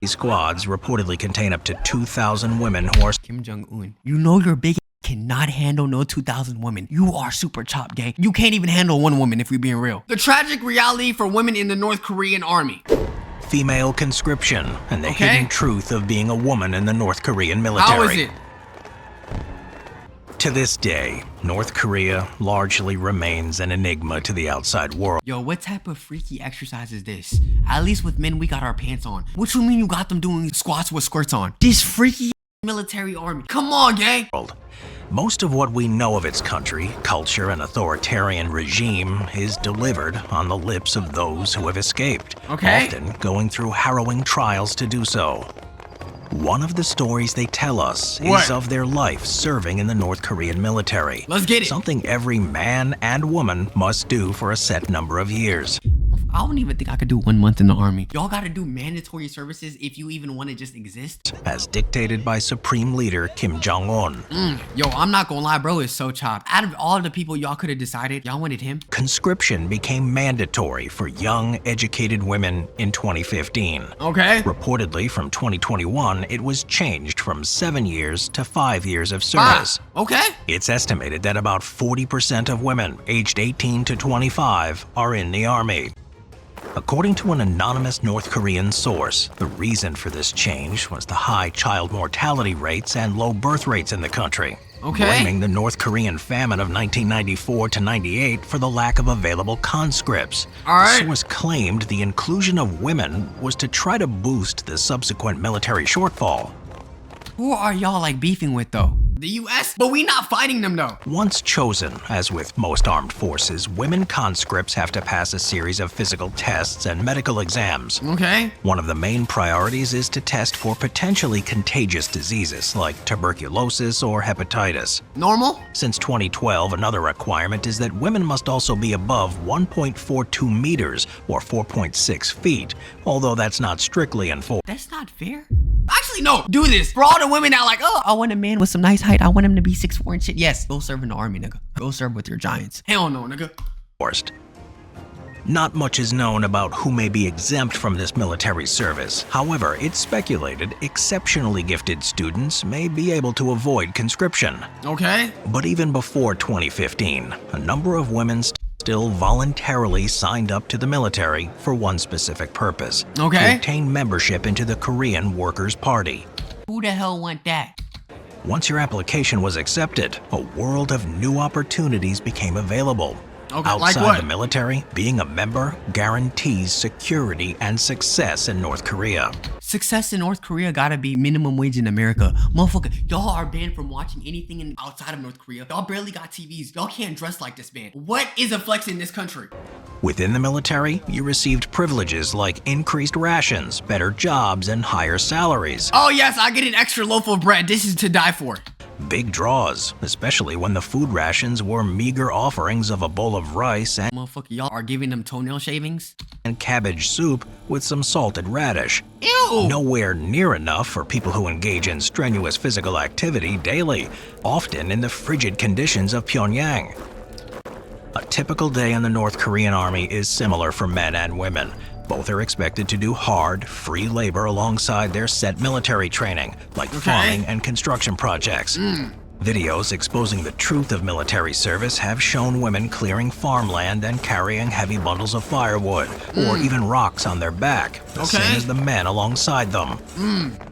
These squads reportedly contain up to 2,000 women who are Kim Jong-un, you know your big cannot handle no 2,000 women. You are super chopped, gang. You can't even handle one woman if we're being real. The tragic reality for women in the North Korean army. female conscription and the hidden truth of being a woman in the North Korean military. How is it? To this day, North Korea largely remains an enigma to the outside world. Yo, what type of freaky exercise is this? At least with men, we got our pants on. What you mean you got them doing squats with skirts on? This freaky military army. Come on, gang. Most of what we know of its country, culture, and authoritarian regime is delivered on the lips of those who have escaped, often going through harrowing trials to do so. One of the stories they tell us is of their life serving in the North Korean military. Let's get it. Something every man and woman must do for a set number of years. I don't even think I could do 1 month in the army. Y'all gotta do mandatory services if you even want to just exist. As dictated by Supreme Leader Kim Jong-un. Yo, I'm not gonna lie, bro, it's so chopped. Out of all the people y'all could have decided, y'all wanted him. Conscription became mandatory for young, educated women in 2015. Reportedly, from 2021, it was changed from 7 years to 5 years of service. It's estimated that about 40% of women aged 18 to 25 are in the army. According to an anonymous North Korean source, the reason for this change was the high child mortality rates and low birth rates in the country, blaming the North Korean famine of 1994 to 98 for the lack of available conscripts. The source claimed the inclusion of women was to try to boost the subsequent military shortfall. Who are y'all like beefing with though? The US? But we not fighting them though. Once chosen, as with most armed forces, women conscripts have to pass a series of physical tests and medical exams. One of the main priorities is to test for potentially contagious diseases like tuberculosis or hepatitis. Normal? Since 2012, another requirement is that women must also be above 1.42 meters or 4.6 feet, although that's not strictly enforced. That's not fair. Actually, no, do this. For all the women that like, oh, I want a man with some nice height. I want him to be 6'4" and shit. Yes, go serve in the army, nigga. Go serve with your giants. Hell no, nigga. Not much is known about who may be exempt from this military service. However, it's speculated exceptionally gifted students may be able to avoid conscription. But even before 2015, a number of women still voluntarily signed up to the military for one specific purpose: to obtain membership into the Korean Workers' Party. Who the hell want that? Once your application was accepted, a world of new opportunities became available. Outside the military, being a member guarantees security and success in North Korea. Success in North Korea gotta be minimum wage in America. Motherfucker, y'all are banned from watching anything outside of North Korea. Y'all barely got TVs. Y'all can't dress like this, man. What is a flex in this country? Within the military, you received privileges like increased rations, better jobs, and higher salaries. Oh yes, I get an extra loaf of bread. This is to die for. Big draws, especially when the food rations were meager offerings of a bowl of rice and motherfucker, y'all are giving them toenail shavings and cabbage soup with some salted radish. Ew! Nowhere near enough for people who engage in strenuous physical activity daily, often in the frigid conditions of Pyongyang. A typical day in the North Korean army is similar for men and women. Both are expected to do hard, free labor alongside their set military training, like farming and construction projects. Videos exposing the truth of military service have shown women clearing farmland and carrying heavy bundles of firewood, or even rocks on their back, the same as the men alongside them.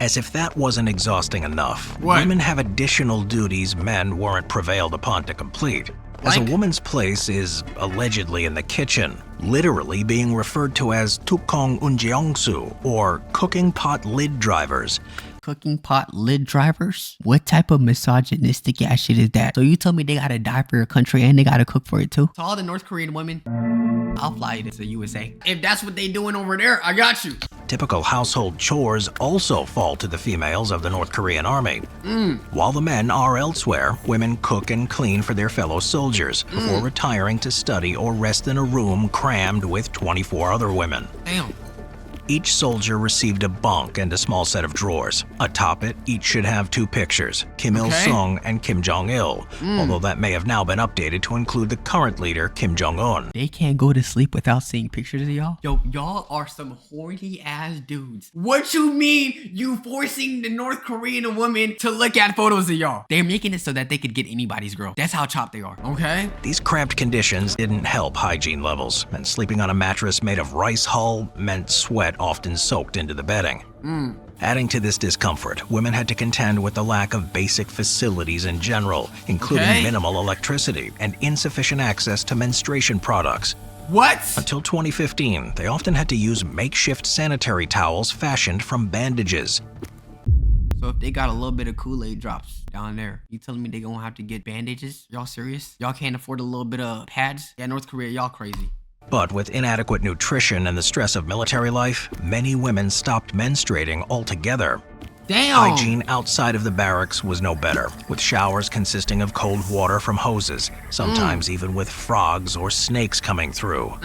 As if that wasn't exhausting enough, women have additional duties men weren't prevailed upon to complete. As a woman's place is allegedly in the kitchen, literally being referred to as tukong unjeongsu, or cooking pot lid drivers. Cooking pot lid drivers? What type of misogynistic ass shit is that? So you tell me they gotta die for your country and they gotta cook for it too? To all the North Korean women, I'll fly you to the USA. If that's what they doing over there, I got you. Typical household chores also fall to the females of the North Korean army. While the men are elsewhere, women cook and clean for their fellow soldiers before retiring to study or rest in a room crammed with 24 other women. Damn. Each soldier received a bunk and a small set of drawers. Atop it, each should have two pictures, Kim Il-sung and Kim Jong-il, although that may have now been updated to include the current leader, Kim Jong-un. They can't go to sleep without seeing pictures of y'all? Yo, y'all are some horny ass dudes. What you mean you forcing the North Korean woman to look at photos of y'all? They're making it so that they could get anybody's girl. That's how chopped they are, okay? These cramped conditions didn't help hygiene levels, and sleeping on a mattress made of rice hull meant sweat often soaked into the bedding. Adding to this discomfort, women had to contend with the lack of basic facilities in general, including minimal electricity and insufficient access to menstruation products. What? Until 2015, they often had to use makeshift sanitary towels fashioned from bandages. So if they got a little bit of Kool-Aid drops down there, you telling me they gonna have to get bandages? Y'all serious? Y'all can't afford a little bit of pads? Yeah, North Korea, y'all crazy. But with inadequate nutrition and the stress of military life, many women stopped menstruating altogether. Damn! Hygiene outside of the barracks was no better, with showers consisting of cold water from hoses, sometimes even with frogs or snakes coming through.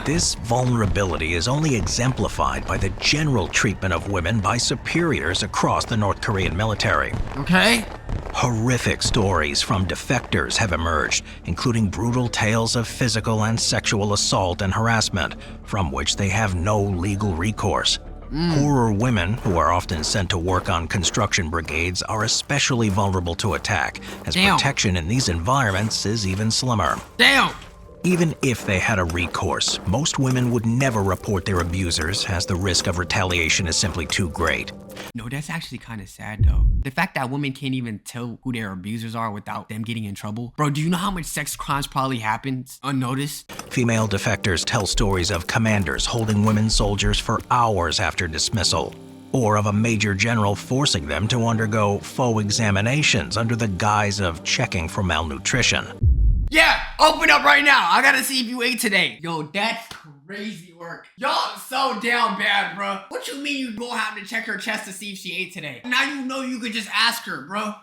This vulnerability is only exemplified by the general treatment of women by superiors across the North Korean military. Okay. Horrific stories from defectors have emerged, including brutal tales of physical and sexual assault and harassment, from which they have no legal recourse. Poorer women, who are often sent to work on construction brigades, are especially vulnerable to attack, as protection in these environments is even slimmer. Damn! Even if they had a recourse, most women would never report their abusers, as the risk of retaliation is simply too great. No, that's actually kind of sad though. The fact that women can't even tell who their abusers are without them getting in trouble. Bro, do you know how much sex crimes probably happens unnoticed? Female defectors tell stories of commanders holding women soldiers for hours after dismissal, or of a major general forcing them to undergo faux examinations under the guise of checking for malnutrition. Yeah, open up right now. I gotta see if you ate today. Yo, that's crazy work. Y'all so down bad, bro. What you mean you gonna have to check her chest to see if she ate today? Now you know you could just ask her, bro.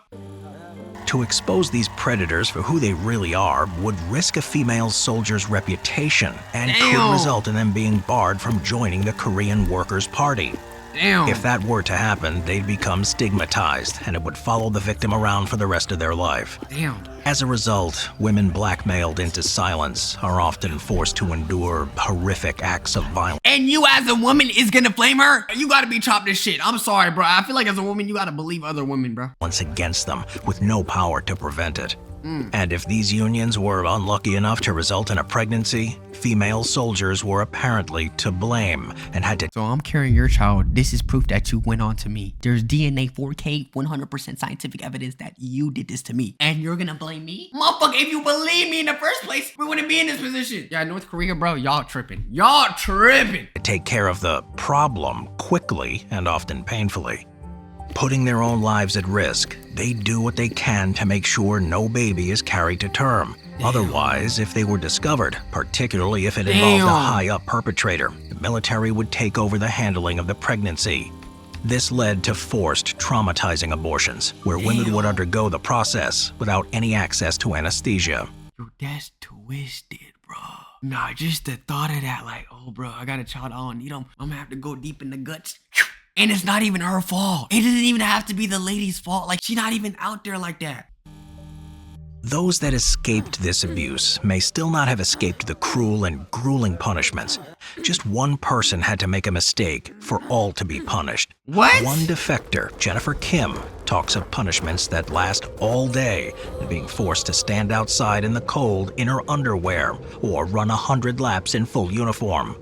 To expose these predators for who they really are would risk a female soldier's reputation and could result in them being barred from joining the Korean Workers' Party. Damn. If that were to happen, they'd become stigmatized, and it would follow the victim around for the rest of their life. Damn. As a result, women blackmailed into silence are often forced to endure horrific acts of violence. And you as a woman is gonna blame her? You gotta be chopped as shit. I'm sorry, bro. I feel like as a woman, you gotta believe other women, bro. Against them, with no power to prevent it. And if these unions were unlucky enough to result in a pregnancy, female soldiers were apparently to blame and had to— So I'm carrying your child. This is proof that you went on to me. There's DNA, 4K, 100% scientific evidence that you did this to me. And you're gonna blame me? Motherfucker, if you believe me in the first place, we wouldn't be in this position. Yeah, North Korea, bro, y'all tripping. Y'all tripping. take care of the problem quickly and often painfully. Putting their own lives at risk, they do what they can to make sure no baby is carried to term. Otherwise, if they were discovered, particularly if it involved a high-up perpetrator, the military would take over the handling of the pregnancy. This led to forced, traumatizing abortions, where women would undergo the process without any access to anesthesia. Yo, that's twisted, bro. Nah, just the thought of that, like, oh, bro, I got a child, I don't need him. I'm gonna have to go deep in the guts. And it's not even her fault. It doesn't even have to be the lady's fault. Like, she's not even out there like that. Those that escaped this abuse may still not have escaped the cruel and grueling punishments. Just one person had to make a mistake for all to be punished. What? One defector, Jennifer Kim, talks of punishments that last all day and being forced to stand outside in the cold in her underwear or run 100 laps in full uniform.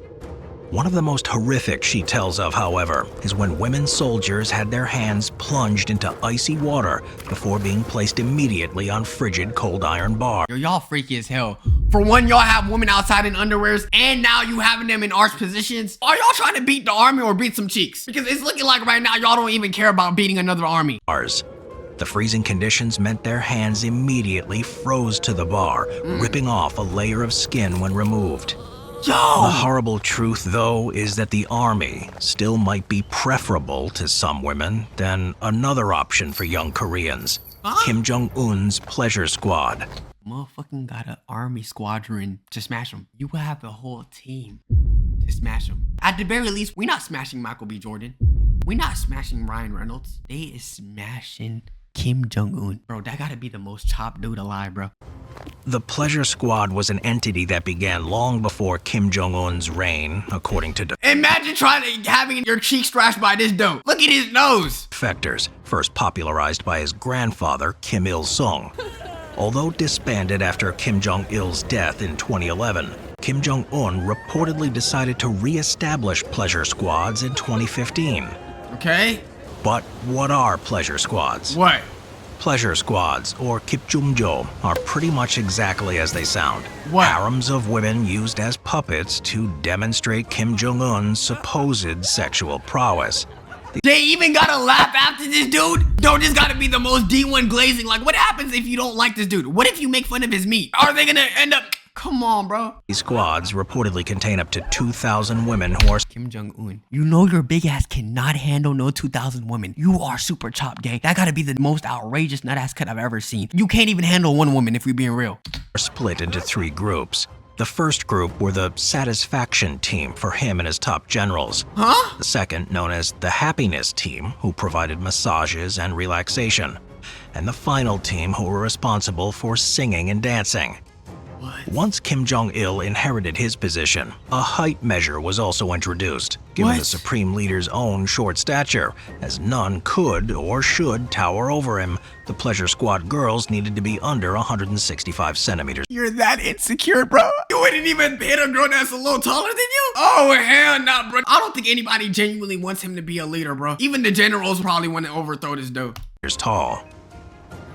One of the most horrific she tells of, however, is when women soldiers had their hands plunged into icy water before being placed immediately on frigid cold iron bars. Yo, y'all freaky as hell. For one, y'all have women outside in underwears, and now you having them in arched positions. Are y'all trying to beat the army or beat some cheeks? Because it's looking like right now y'all don't even care about beating another army. The freezing conditions meant their hands immediately froze to the bar, ripping off a layer of skin when removed. Yo! The horrible truth, though, is that the army still might be preferable to some women than another option for young Koreans, Kim Jong-un's pleasure squad. Motherfucking got an army squadron to smash them. You would have the whole team to to smash him. At the very least, we're not smashing Michael B. Jordan. We're not smashing Ryan Reynolds. They is smashing Kim Jong-un. Bro, that gotta be the most chopped dude alive, bro. The Pleasure Squad was an entity that began long before Kim Jong-un's reign, according to Imagine trying to having your cheek scratched by this dude. Look at his nose. defectors, first popularized by his grandfather, Kim Il-sung. Although disbanded after Kim Jong-il's death in 2011, Kim Jong-un reportedly decided to re-establish pleasure squads in 2015. Okay. But what are pleasure squads? What? Pleasure squads, or kipchumjo, are pretty much exactly as they sound. What? Harems of women used as puppets to demonstrate Kim Jong-un's supposed sexual prowess. They even gotta laugh after this dude? Don't this gotta be the most D1 glazing? Like, what happens if you don't like this dude? What if you make fun of his meat? Are they gonna end up... Come on, bro. These squads reportedly contain up to 2,000 women who are Kim Jong-un, you know your big ass cannot handle no 2,000 women. You are super chopped, gang. That gotta be the most outrageous nut ass cut I've ever seen. You can't even handle one woman if we're being real. split into 3 groups. The first group were the Satisfaction Team for him and his top generals. Huh? The second, known as the Happiness Team, who provided massages and relaxation. And the final team, who were responsible for singing and dancing. What? Once Kim Jong-il inherited his position, a height measure was also introduced, given What? the supreme leader's own short stature, as none could or should tower over him. The Pleasure Squad girls needed to be under 165 centimeters. You're that insecure, bro? You wouldn't even hit a girl that's a little taller than you? Oh, hell nah, bro. I don't think anybody genuinely wants him to be a leader, bro. Even the generals probably want to overthrow this dude. Tall.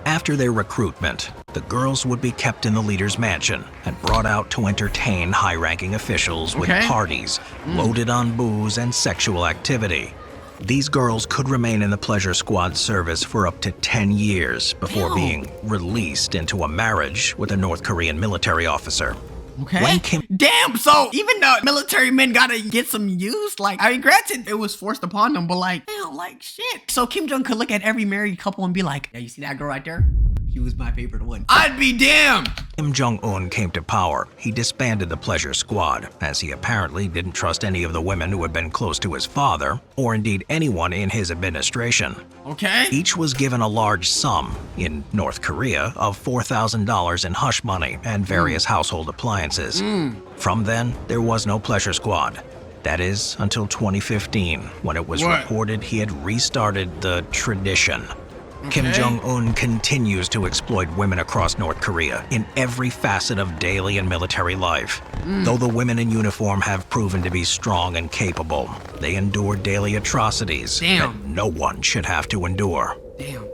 After their recruitment, the girls would be kept in the leader's mansion and brought out to entertain high-ranking officials with Okay. parties loaded on booze and sexual activity. These girls could remain in the Pleasure Squad service for up to 10 years before Ew. being released into a marriage with a North Korean military officer. Okay. When Kim- Damn, so even the military men gotta get some use. Like, I mean, granted, it was forced upon them, but like, damn, like shit. So Kim Jong could look at every married couple and be like, yeah, you see that girl right there? She was my favorite one. I'd be damned. Kim Jong-un came to power, he disbanded the Pleasure Squad, as he apparently didn't trust any of the women who had been close to his father, or indeed anyone in his administration. Okay. Each was given a large sum, in North Korea, of $4,000 in hush money and various household appliances. From then, there was no Pleasure Squad. That is, until 2015, when it was What? reported he had restarted the tradition. Kim Okay. Jong-un continues to exploit women across North Korea in every facet of daily and military life. Though the women in uniform have proven to be strong and capable, they endure daily atrocities that Damn. no one should have to endure. Damn.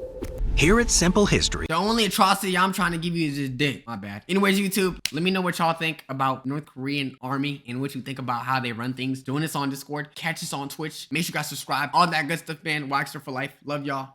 Here at Simple History, The only atrocity I'm trying to give you is this dick. My bad. Anyways, YouTube, let me know what y'all think about North Korean army and what you think about how they run things. Join us on Discord. Catch us on Twitch. Make sure you guys subscribe. All that good stuff, man. Waxer for life. Love y'all.